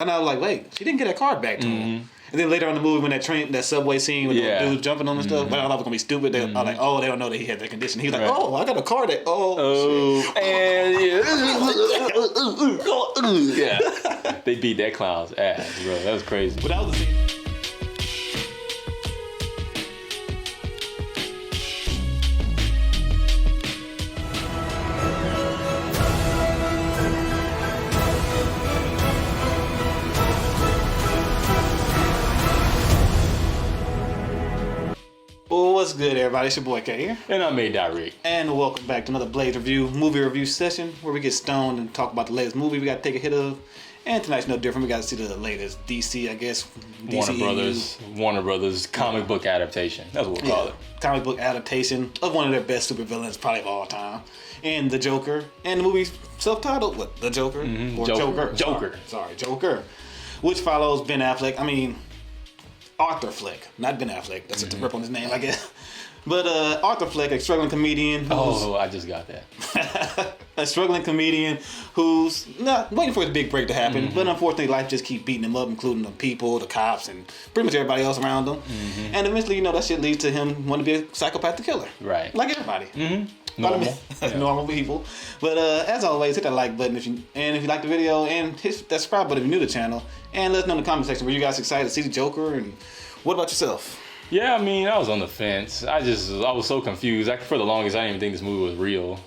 And I was like, wait, she didn't get that card back to him. And then later on in the movie, when that subway scene with the dudes jumping on and stuff, but I thought it was gonna be stupid. They I was like, oh, they don't know that he had that condition. He was like, oh, I got a card that, and yeah, they beat that clown's ass, bro. That was crazy. But that was the scene. What's good, everybody? It's your boy K here. And I'm A. And welcome back to another Blade movie review session where we get stoned and talk about the latest movie we got to take a hit of. And tonight's no different. We got to see the latest DC, I guess. Warner Brothers comic book adaptation. That's what we'll call it. Comic book adaptation of one of their best supervillains, probably of all time. And the Joker. And the movie's self-titled, what? The Joker? Or Joker. Sorry, Joker. Which follows Ben Affleck. I mean, Arthur Fleck, not Ben Affleck. That's a rip on his name, I guess. But Arthur Fleck, a struggling comedian. I just got that. A struggling comedian who's not waiting for his big break to happen, but unfortunately, life just keeps beating him up, including the people, the cops, and pretty much everybody else around him. And eventually, that shit leads to him wanting to be a psychopathic killer. Right. Like everybody. Normal. Normal people. But as always, hit that like button if you like the video, and hit that subscribe button if you're new to the channel. And let us know in the comment section, were you guys excited to see the Joker? And what about yourself? Yeah, I mean, I was on the fence. I was so confused. For the longest, I didn't even think this movie was real.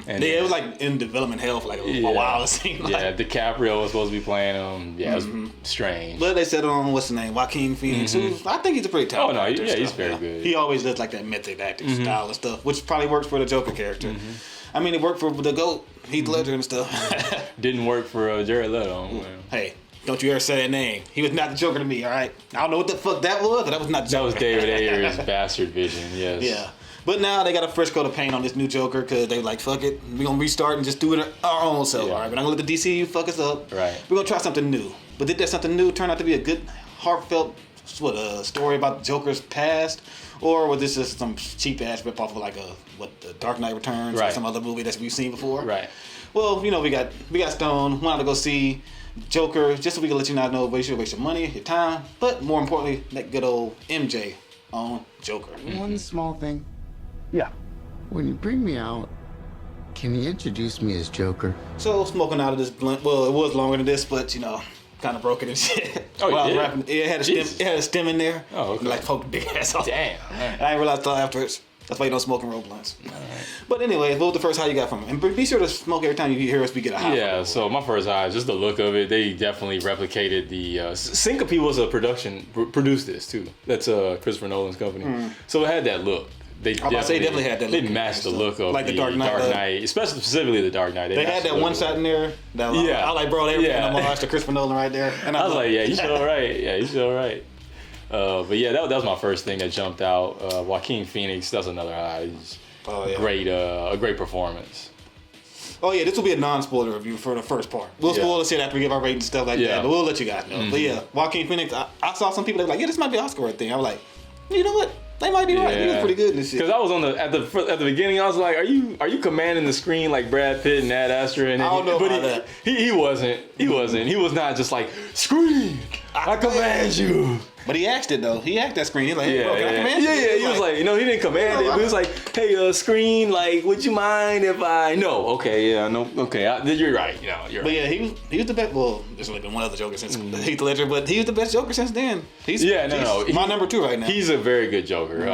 And it was like in development hell for like a while, it seemed like. Yeah, DiCaprio was supposed to be playing him. Yeah, it was strange. But they said on, what's the name, Joaquin Phoenix, who's, I think he's a pretty talented actor. Yeah, he's very good. He always does like that method acting style and stuff, which probably works for the Joker character. I mean, it worked for the GOAT, Heath Ledger and stuff. Didn't work for Jared Leto. Hey. Don't you ever say that name. He was not the Joker to me, all right? I don't know what the fuck that was, but that was not the Joker. That was David Ayer's bastard vision, yes. Yeah. But now they got a fresh coat of paint on this new Joker because they were like, fuck it. We're going to restart and just do it our own self, all right? We're not going to let the DCU fuck us up. Right. We're going to try something new. But did that something new turn out to be a good, heartfelt story about Joker's past? Or was this just some cheap-ass rip-off of like The Dark Knight Returns or some other movie that we've seen before? Right. Well, we got stoned, wanted to go see Joker, just so we can let you not know you should waste your money, your time, but more importantly, that good old MJ on Joker. One small thing. Yeah. When you bring me out, can you introduce me as Joker? So, smoking out of this blunt, well, it was longer than this, but, kind of broke it and shit. Oh, While I was yeah? rapping, it had a stem in there. Oh, okay. Like, poked the big ass off. Damn. I didn't realize until afterwards. That's why you don't smoke and roll blunts. All right. But anyway, what was the first high you got from it? And be sure to smoke every time you hear us, we get a high. Yeah, so my first high, just the look of it, they definitely replicated the... Syncope was produced this too. That's Christopher Nolan's company. So it had that look. They definitely had that look. They matched the look of like the Dark Knight. Especially specifically the Dark Knight. They had that one shot in there. That I like, bro, they were putting homage to Christopher Nolan right there. And I was like, yeah, you sure right. Yeah, you sure right. But yeah, that was my first thing that jumped out. Joaquin Phoenix, that's another high. A great performance. Oh yeah, this will be a non-spoiler review for the first part. We'll spoil the shit after we give our rating and stuff like that, but we'll let you guys know. But yeah, Joaquin Phoenix, I saw some people that were like, yeah, this might be an Oscar right thing. I was like, you know what? They might be right. He was pretty good in this shit. Because I was at the beginning, I was like, are you commanding the screen like Brad Pitt and Ad Astra? And I don't know about that. He wasn't. He was not just like, scream, I command you. But he asked it though. He asked that screen. He was like, hey, bro, can I command you? Yeah. He was like, he didn't command it. But he was like, hey, screen, like, would you mind if I? No, okay, yeah, no, okay. You're right. You're right. But yeah, he was the best. Well, there's only been one other Joker since Heath Ledger, but he was the best Joker since then. He's my number 2 right now. He's a very good Joker.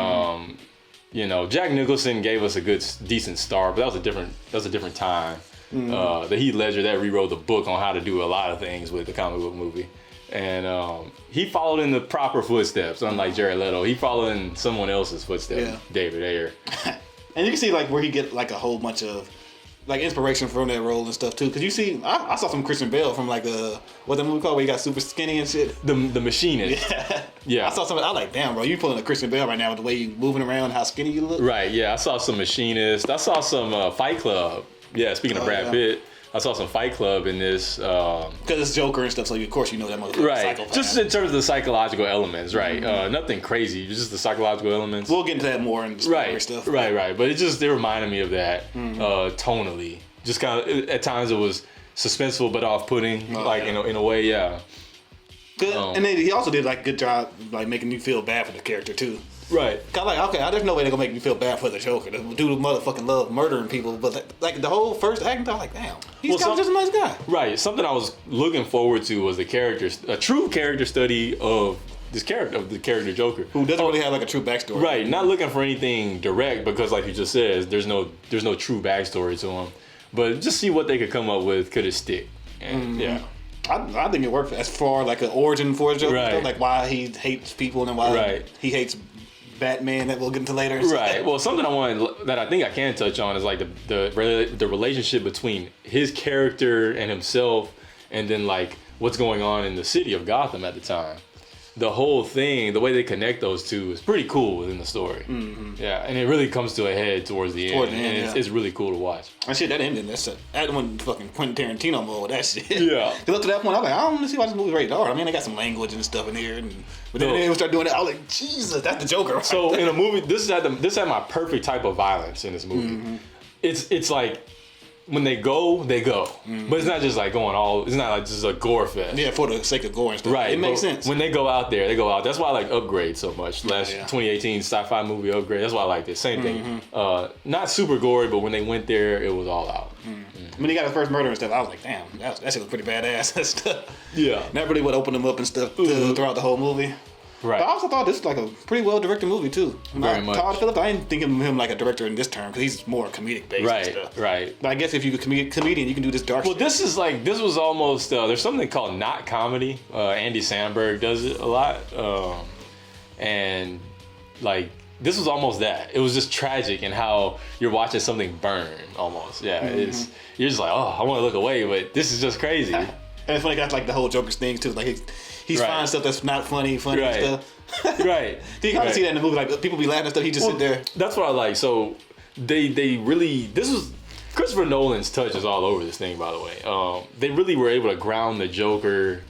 Jack Nicholson gave us a decent start, but that was a different time. The Heath Ledger that rewrote the book on how to do a lot of things with the comic book movie. And he followed in the proper footsteps, unlike Jared Leto. He followed in someone else's footsteps, David Ayer. And you can see like where he get like a whole bunch of like inspiration from that role and stuff too. Cause you see, I saw some Christian Bale from like what the movie called where he got super skinny and shit. The Machinist. Yeah. I saw something. I was like, damn, bro, you pulling a Christian Bale right now with the way you moving around, how skinny you look. Right. Yeah. I saw some Machinist. I saw some Fight Club. Yeah. Speaking of Brad Pitt. I saw some Fight Club in this. Because it's Joker and stuff, so of course you know that motherfucker. Right. Psychopath. Just in terms of the psychological elements, right? Nothing crazy, just the psychological elements. We'll get into that more in the story stuff. Right. But it reminded me of that tonally. Just kind of, at times it was suspenseful but off-putting, in a way, yeah. And then he also did like a good job like making you feel bad for the character too. Right. Cause like, okay, there's no way they're gonna make me feel bad for the Joker. The dude motherfucking love murdering people, but like the whole first act, I was like, damn, he's just a nice guy. Right. Something I was looking forward to was a true character study of the character Joker, who doesn't really have like a true backstory. Right. Not looking for anything direct because, like you just said, there's no true backstory to him. But just see what they could come up with. Could it stick? And yeah. I think it worked as far like an origin for Joker, right. Like why he hates people and why he hates Batman that we'll get into later. Right. Well, something that I think I can touch on is like the relationship between his character and himself, and then like what's going on in the city of Gotham at the time. The whole thing, the way they connect those two is pretty cool within the story. Mm-hmm. Yeah, and it really comes to a head towards the end. And it's really cool to watch. And shit, that ending, that one fucking Quentin Tarantino mode with that shit. Yeah. Because up to that point, I was like, I don't want to see why this movie's rated R. I mean, they got some language and stuff in here. But then they start doing it, I was like, Jesus, that's the Joker. Right? So in a movie, this had my perfect type of violence in this movie. Mm-hmm. It's like, when they go, they go. Mm-hmm. But it's not just like it's not like just a gore fest. Yeah, for the sake of gore and stuff. Right. It makes sense. When they go out there, they go out. That's why I like Upgrade so much. 2018 sci-fi movie Upgrade. That's why I liked it. Same thing. Not super gory, but when they went there, it was all out. Mm-hmm. When he got his first murder and stuff, I was like, damn, that shit was pretty badass and stuff. Yeah. That really would open him up and stuff throughout the whole movie. Right. But I also thought this was like a pretty well directed movie too. Very much. Todd Phillips, I didn't think of him like a director in this term because he's more comedic based and stuff. Right. But I guess if you're a comedian, you can do this dark shit. This was almost, there's something called not comedy. Andy Samberg does it a lot. And like, this was almost that. It was just tragic in how you're watching something burn almost. Yeah. Mm-hmm. You're just like, oh, I want to look away, but this is just crazy. And it's funny, that's like the whole Joker's thing too. Like he's finding stuff that's not funny and stuff. Right. You kind of see that in the movie, like people be laughing and stuff. He just sit there. That's what I like. So they really, this was Christopher Nolan's touch is all over this thing, by the way. They really were able to ground the Joker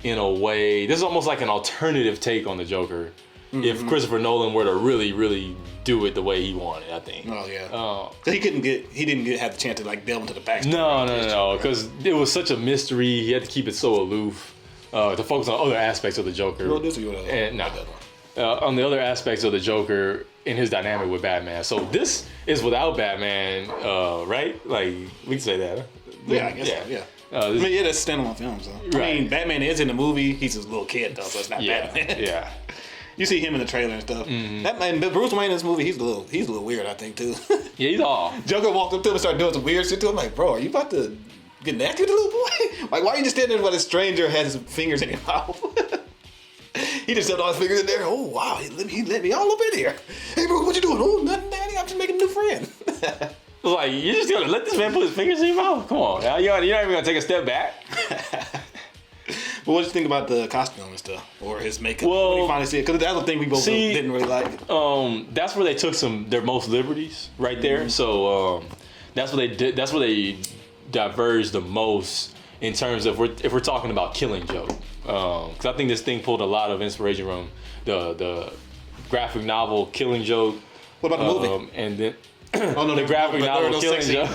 in a way. This is almost like an alternative take on the Joker. Mm-hmm. If Christopher Nolan were to really, really do it the way he wanted, I think. Oh yeah. Cause he didn't have the chance to like delve into the backstory. No. Because it was such a mystery. He had to keep it so aloof. To focus on other aspects of the Joker. On the other aspects of the Joker in his dynamic with Batman. So this is without Batman, right? Like, we can say that. Yeah, I guess so, yeah. That's standalone film, so. Right. I mean, Batman is in the movie. He's a little kid, though, so it's not Batman. Yeah. You see him in the trailer and stuff. Mm-hmm. That man, Bruce Wayne in this movie, he's a little weird, I think, too. Yeah, he's off. Joker walked up to him and started doing some weird shit to him. Like, bro, are you about to get nasty with the little boy? Like, why are you just standing there while a stranger has his fingers in your mouth? He just shoved all his fingers in there. Oh, wow, he let me all up in here. Hey, bro, what you doing? Oh, nothing, Daddy. I'm just making a new friend. Like, you're just gonna let this man put his fingers in your mouth? Come on, now. You're not even gonna take a step back? Well, what did you think about the costume and stuff, or his makeup? Well, when you finally see it, because that's the thing we both didn't really like. That's where they took their most liberties, right there. Mm-hmm. So that's what they did. That's where they diverged the most in terms of if we're talking about Killing Joke, because I think this thing pulled a lot of inspiration from the graphic novel Killing Joke. What about the movie? And then. The graphic novel Killing Joke.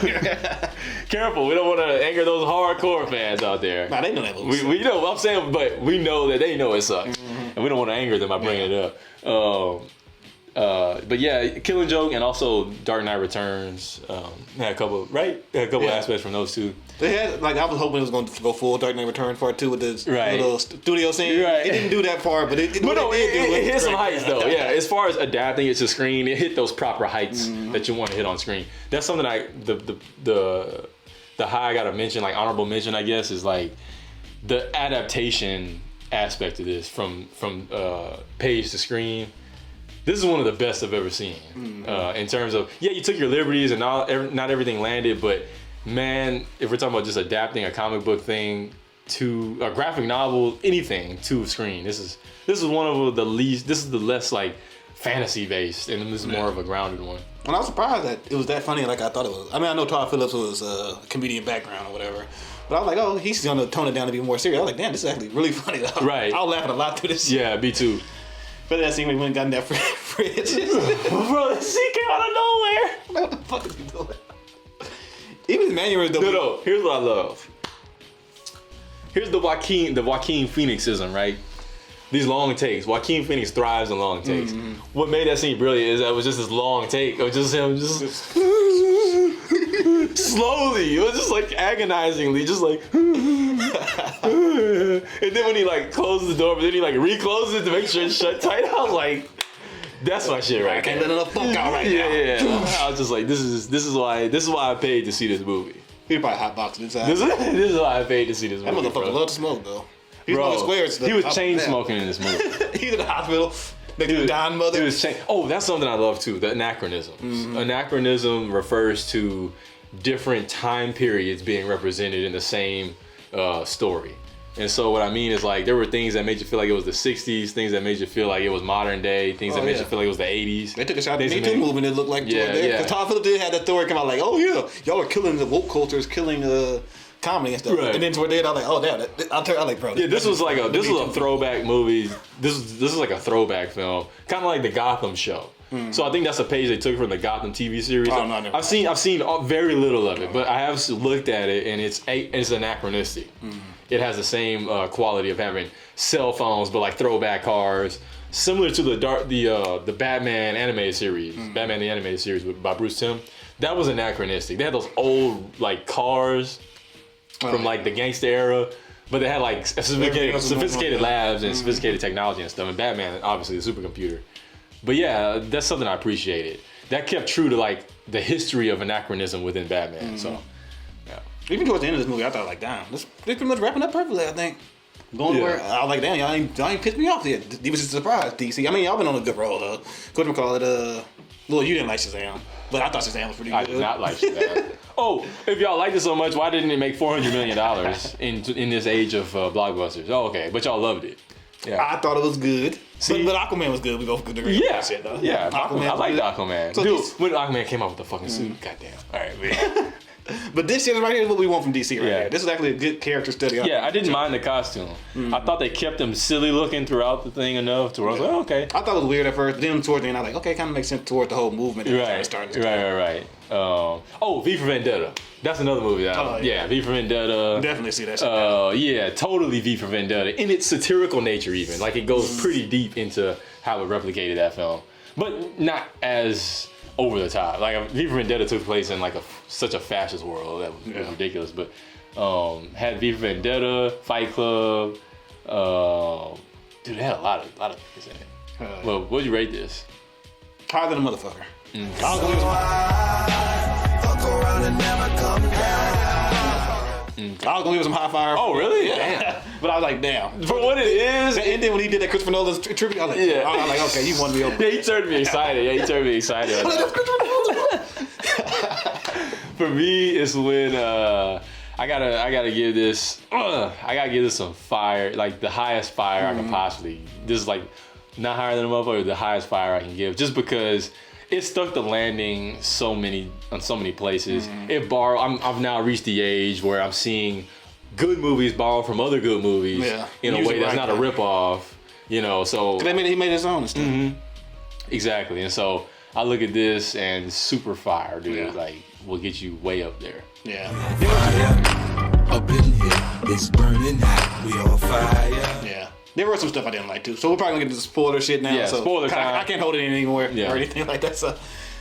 Careful, we don't want to anger those hardcore fans out there. Nah, they know that movie. We know what I'm saying, but we know that they know it sucks, and we don't want to anger them by bringing it up. But yeah, Killing Joke and also Dark Knight Returns had a couple aspects from those two. They had I was hoping it was going to go full Dark Knight Returns part 2 with the little studio scene. Right. It didn't do that part, but it hit some heights though. Yeah, as far as adapting it to screen, it hit those proper heights that you want to hit on screen. That's something the high I gotta mention, like honorable mention, I guess, is like the adaptation aspect of this from page to screen. This is one of the best I've ever seen in terms of, you took your liberties and not everything landed, but man, if we're talking about just adapting a comic book thing to a graphic novel, anything to screen, this is one of the least, this is the less like fantasy based, and this is more of a grounded one. And I was surprised that it was that funny like I thought it was. I mean, I know Todd Phillips was a comedian background or whatever, but I was like, oh, he's gonna tone it down to be more serious. I was like, damn, this is actually really funny though. Right. I was laughing a lot through this. Yeah, me too. But that scene when he went and got in that fridge. Bro, that scene came out of nowhere. What the fuck is he doing? Even his mannerisms. No, here's what I love. here's the Joaquin Phoenixism, right? These long takes. Joaquin Phoenix thrives in long takes. Mm-hmm. What made that scene brilliant is that it was just this long take of just him just slowly. It was just like agonizingly, just like. And then when he like closes the door, but then he like recloses it to make sure it's shut tight. I was like, that's my shit right there. I can't let enough fuck out right now. Yeah. I was just like, this is why I paid to see this movie. He probably hotboxing inside. This is why I paid to see this movie. That motherfucker loved to smoke though. He was chain smoking in this movie. He's in the hospital. Dying mother. He was that's something I love too. The anachronisms. Mm-hmm. Anachronism refers to different time periods being represented in the same story. And so what I mean is like there were things that made you feel like it was the 60s, things that made you feel like it was modern day, things that made you feel like it was the 80s. They took a shot at the Me Too movement. It looked like because Todd Phillips did have that story come out like, oh yeah, y'all are killing the woke culture, is killing comedy and stuff. Right. And then toward the end, I was like, oh damn, I'm like, bro. Yeah, this was a throwback movie. This is like a throwback film, kind of like the Gotham show. Mm. So I think that's a page they took from the Gotham TV series. Oh, no, I've seen very little of it, but I have looked at it, and it's anachronistic. Mm. It has the same quality of having cell phones, but like throwback cars, similar to the Batman animated series, Batman the animated series by Bruce Timm. That was anachronistic. They had those old like cars from like the gangster era, but they had like sophisticated labs and sophisticated technology and stuff. And Batman, obviously, the supercomputer. But yeah, that's something I appreciated. That kept true to like the history of anachronism within Batman. Mm-hmm. So, yeah. Even towards the end of this movie, I thought like, damn, this pretty much wrapping up perfectly. I think going where I was like, damn, y'all ain't pissed me off yet. It was just a surprise, DC. I mean, y'all been on a good roll though. Couldn't call it well, you didn't like Shazam, but I thought Shazam was pretty good. I did not like Shazam. Oh, if y'all liked it so much, why didn't it make $400 million in this age of blockbusters? Oh, okay, but y'all loved it. Yeah, I thought it was good. See? But Aquaman was good. We both could agree on that shit, though. Yeah, Aquaman, I liked Aquaman. So dude, when Aquaman came out with the fucking suit, goddamn. All right, man. But this shit right here is what we want from DC right here. This is actually a good character study. Yeah, I didn't mind the costume. Mm-hmm. I thought they kept him silly looking throughout the thing enough to where I was like, oh, okay. I thought it was weird at first, but then towards the end, I was like, okay, it kind of makes sense toward the whole movement. Right. V for Vendetta. That's another movie. V for Vendetta. Definitely see that shit. Yeah, totally V for Vendetta. In its satirical nature even. Like it goes pretty deep into how it replicated that film. But not as over the top. Like V for Vendetta took place in like such a fascist world that was ridiculous. But had V for Vendetta, Fight Club. Dude, they had a lot of things in it. Well, what'd you rate this? Higher than a motherfucker. I was gonna give him some high fire. Oh, really? Yeah. Damn. But I was like, damn. For what it is. And then when he did that Christopher Nolan's tribute, I was like, okay, you won me over. Yeah, he turned me excited. For me, it's when I gotta give this some fire, like the highest fire I can possibly. This is like not higher than a motherfucker, the highest fire I can give, just because it stuck the landing on so many places. I've now reached the age where I'm seeing good movies borrow from other good movies in a way that's not a ripoff. So he made his own and stuff. Mm-hmm. Exactly, and so I look at this and super fire, dude. Yeah. Like, will get you way up there. Yeah. Fire up in here, it's burning hot. We on fire. Yeah. There were some stuff I didn't like too, so we're probably gonna get to spoiler shit now. Yeah, so spoiler time. I can't hold it in anymore or anything like that. So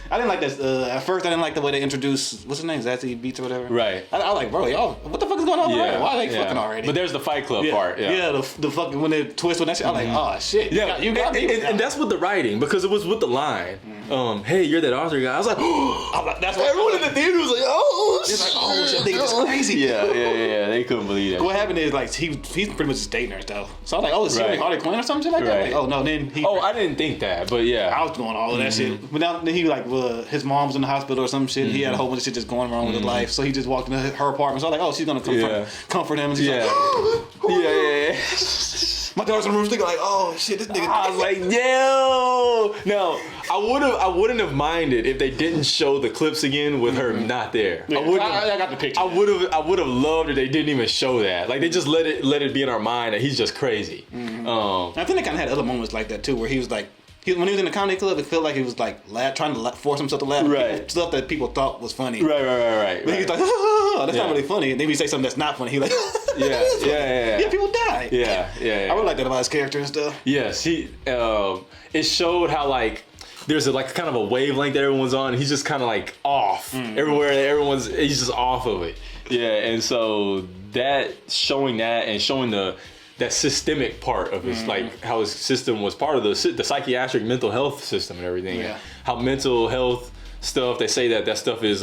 I didn't like this. At first, I didn't like the way they introduced what's his name, Zazie Beetz or whatever. Right. I was like, bro, y'all, what the fuck is going on already? Why are they fucking already? But there's the Fight Club part. Yeah, the fucking when they twist with that shit. I'm like, oh shit. Yeah, you got me. And that's with the writing, because it was with the line. Hey, you're that Arthur guy. I was like, that's what everyone in the theater was like, oh shit. It's like, oh shit, they just crazy. Yeah. They couldn't believe that. What happened is like he's pretty much just dating her though. So I was like, oh, is she Harley Quinn or something like that? Like, oh no, then he. Oh, I didn't think that, but yeah. I was doing all of that shit. But now then he like his mom was in the hospital or some shit. He had a whole bunch of shit just going wrong with his life. So he just walked into her apartment. So I was like, oh, she's gonna comfort him. And she's like, yeah. My daughter's in the room thinking like, oh shit, this nigga. I was like, yo. No, I wouldn't have minded if they didn't show the clips again with her not there. Yeah, I got the picture. I would have loved if they didn't even show that. Like they just let it be in our mind that he's just crazy. I think they kind of had other moments like that too, where he was like. When he was in the comedy club, it felt like he was like trying to force himself to laugh at stuff that people thought was funny. Right. But he was like, that's not really funny. And then he say something that's not funny, he like, Yeah, people die. Yeah. I really like that about his character and stuff. Yes, it showed how like there's like kind of a wavelength that everyone's on. And he's just kind of like off everywhere. He's just off of it. Yeah, and so that showing that and showing that systemic part of his like how his system was part of the psychiatric mental health system and everything. Yeah. How mental health stuff, they say that stuff is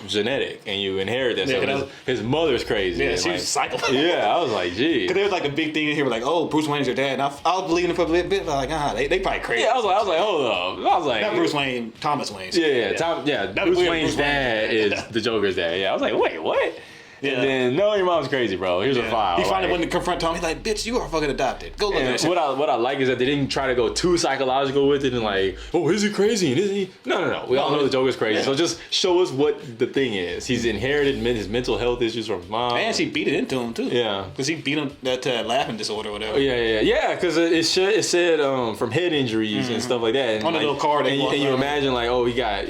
genetic and you inherit that stuff. His mother's crazy. Yeah, and she was psycho. Yeah, I was like, gee. Because there was like a big thing in here, like, oh, Bruce Wayne's your dad. And I was believing it for a bit, but like, they probably crazy. Yeah, I was like, hold up. I was like, not Bruce Wayne, Thomas Wayne. Bruce Wayne's dad is the Joker's dad. Yeah, I was like, wait, what? Yeah. And then, no, your mom's crazy, bro. Here's a file. He finally went to confront Tom. He's like, bitch, you are fucking adopted. Go look at that shit. What I like is that they didn't try to go too psychological with it and like, oh, is he crazy? And isn't he? No. We all know the Joker's crazy. Yeah. So just show us what the thing is. He's inherited his mental health issues from his mom. And she beat it into him, too. Yeah. Because he beat him to laughing disorder or whatever. Yeah, because it said from head injuries and stuff like that. And on the little card. And you imagine like, oh, he got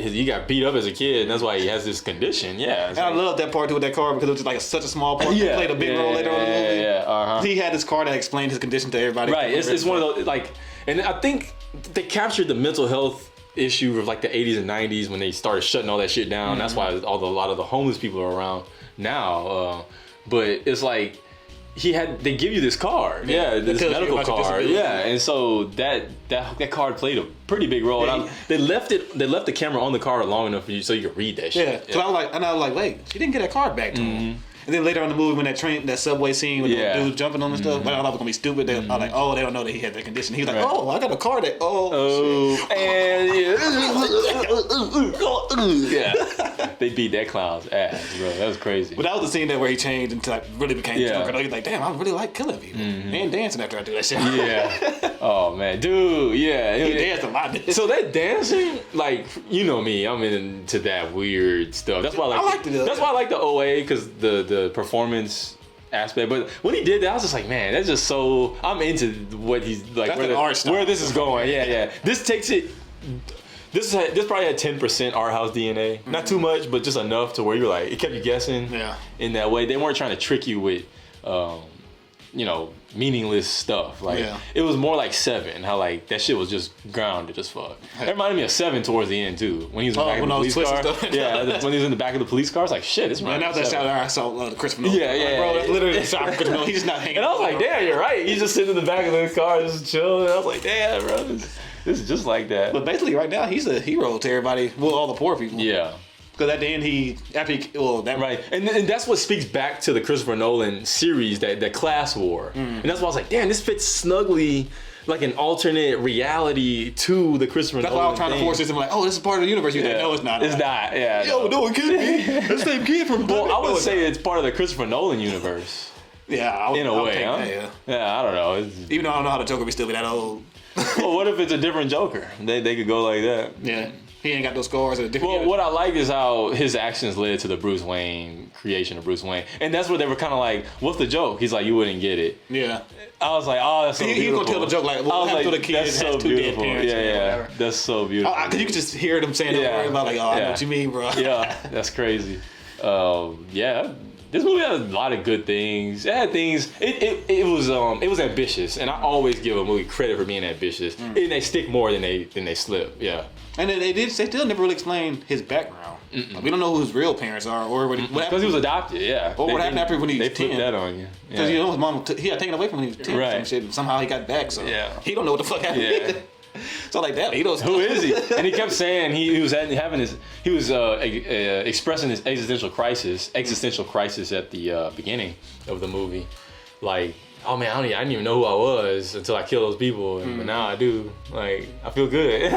beat up as a kid and that's why he has this condition. Yeah. And I love that part too with that card because it was just like such a small part. He played a big role later on in the movie. He had this card that explained his condition to everybody. Right, it's one of those, like, and I think they captured the mental health issue of like the 80s and 90s when they started shutting all that shit down. That's why a lot of the homeless people are around now. But it's like, they give you this card. This medical card. Yeah, and so that card played a pretty big role. And they left the camera on the card long enough for you so you could read that shit. Yeah, I was like, wait, she didn't get that card back to him. And then later on in the movie, when that subway scene with the dude jumping on and stuff, but I thought it was gonna be stupid. I was like, oh, they don't know that he had that condition. He's like, oh, I got a card that, and they beat that clown's ass, bro. That was crazy. But that was the scene where he changed and like really became Joker. He's like, damn, I really like killing people and dancing after I do that shit. Yeah. Oh man, dude. Yeah. He danced a lot. So that dancing, like, you know me, I'm into that weird stuff. That's why I like the OA because the performance aspect. But when he did that, I was just like, man, that's just so. I'm into what he's like. Where this is going. Yeah. This takes it. This probably had 10% art house DNA. Not too much, but just enough to where you're like, it kept you guessing. Yeah. In that way, they weren't trying to trick you with, meaningless stuff. Like it was more like 7. How like that shit was just grounded as fuck. It reminded me of 7 towards the end too. When he was in the back of the police car. When he was in the back of the police car, it's like shit. It's right. Now that shot I saw Christopher Nolan. Bro, that's literally the shot of Christopher Nolan. He's just not hanging. And I was like, damn, you're right. He's just sitting in the back of the car, just chilling. And I was like, damn, bro, this is just like that. But basically, right now he's a hero to everybody. Well, all the poor people. Yeah. Because at the end, right, and that's what speaks back to the Christopher Nolan series, that class war, and that's why I was like, damn, this fits snugly like an alternate reality to the Christopher Nolan. That's why I was trying to force this. I'm like, oh, this is part of the universe. You're like, no, it's not. It's not. Yeah. Yo, no, it could be. That's the same kid from. Well, I would say it's part of the Christopher Nolan universe. Yeah, in a way, huh? Yeah, I don't know. Even though I don't know how the Joker be still be that old. Well, what if it's a different Joker? They could go like that. Yeah. He ain't got those scars. Well, what I like is how his actions led to the Bruce Wayne creation of Bruce Wayne, and that's where they were kind of like, "What's the joke?" He's like, "You wouldn't get it." Yeah. I was like, "Oh, that's so beautiful." He gonna tell the joke like, "What happened to the kid that's so has 2 beautiful. dead parents?" Yeah, that's so beautiful. Because you could just hear them saying that word about like, "Oh, I know what you mean, bro." Yeah, that's crazy. This movie had a lot of good things. It had things. It was ambitious, and I always give a movie credit for being ambitious. And they stick more than they slip. Yeah. And they still never really explained his background. Like, we don't know who his real parents are, or what because he was adopted. Yeah. Or what happened after when he was 10. They put that on you. Because his mom he got taken away from when he was 10. Right. Some shit. Somehow he got back. So he don't know what the fuck happened. Yeah. So like that, he knows who is he? And he kept saying he was expressing his existential crisis at the beginning of the movie, like, oh man, I didn't even know who I was until I killed those people, but now I do. Like, I feel good.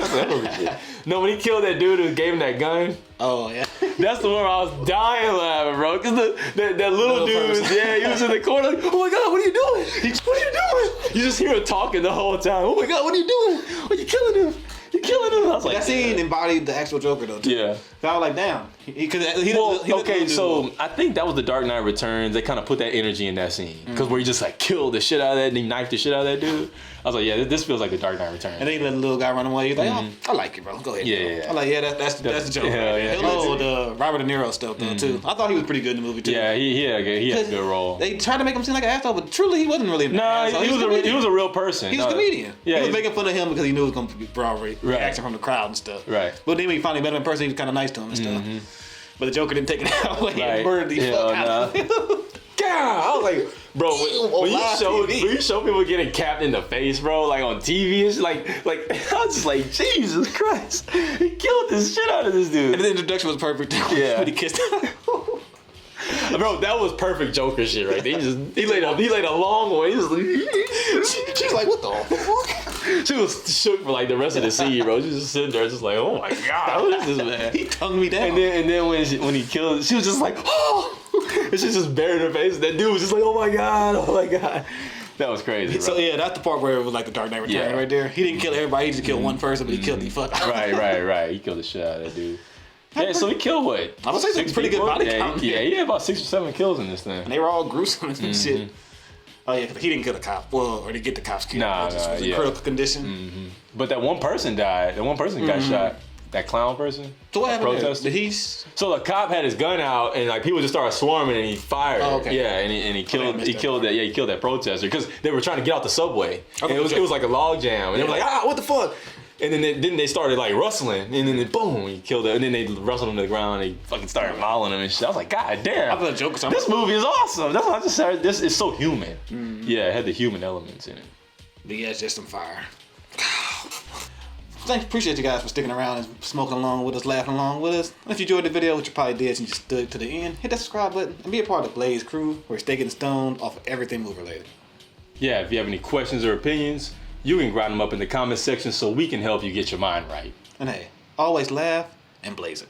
No, when he killed that dude who gave him that gun. Oh yeah. That's the one where I was dying laughing, bro. Cause that little dude, he was in the corner. Like, oh my God, what are you doing? What are you doing? You just hear him talking the whole time. Oh my God, what are you doing? Are you killing him? You're killing him. I was like, that scene embodied the actual Joker though. Too. Yeah. So I was like, damn. So I think that was the Dark Knight Returns. They kind of put that energy in that scene because where he just like killed the shit out of that, and he knifed the shit out of that dude. I was like, yeah, this feels like the Dark Knight Returns. And then he let the little guy run away. He's like, oh, I like you, bro. Go ahead. Yeah. I'm like, yeah, that's the joke. Yeah. Oh, the Robert De Niro stuff though too. I thought he was pretty good in the movie too. Yeah, he had a good role. They tried to make him seem like an asshole, but truly he wasn't really an asshole. He was a real person. He was a comedian. Yeah, he was making fun of him because he knew it was going to be robbery, reaction from the crowd and stuff. Right. But then when he finally met him in person, he was kind of nice to him and stuff. But the Joker didn't take it that way and murdered the fuck out of him. God, I was like, bro, when you show people getting capped in the face, bro, like on TV, it's like I was just like, Jesus Christ, he killed the shit out of this dude. And the introduction was perfect. Yeah. When he kissed him. Bro, that was perfect Joker shit right there. He laid a long way. She's like, what the fuck? She was shook for like the rest of the scene, bro. She was just sitting there, just like, oh my God, who is this man? He tongued me down. And then when he killed, she was just like, oh, and she just buried her face. That dude was just like, oh my God. That was crazy. Bro. So yeah, that's the part where it was like the Dark Knight Returns right there. He didn't kill everybody. He just killed one person, but he killed the fuck out. Right. He killed the shit out of that dude. Yeah, so he killed what? I would say it's a pretty good body count. Yeah, he had about 6 or 7 kills in this thing. And they were all gruesome and shit. Oh yeah, he didn't kill the cop. Well, or didn't get the cops killed. Nah, was in critical condition. But that one person died. That one person got shot. That clown person. So what happened? Protester. So the cop had his gun out and like people just started swarming and he fired. Oh, okay. Yeah, and he killed that protester because they were trying to get out the subway. Okay, and it was like a log jam and they were like, what the fuck? And then they started like rustling, and then boom, he killed it. And then they wrestled him to the ground, and they fucking started mauling him and shit. I was like, God damn! I thought Joker. This movie is awesome. That's what I just said. This is so human. Yeah, it had the human elements in it. But yeah, it's just some fire. Thanks, appreciate you guys for sticking around and smoking along with us, laughing along with us. If you enjoyed the video, which you probably did since you stood to the end, hit that subscribe button and be a part of the Blaze crew, where we're getting stoned off of everything movie related. Yeah, if you have any questions or opinions, you can grind them up in the comment section so we can help you get your mind right. And hey, always laugh and blaze it.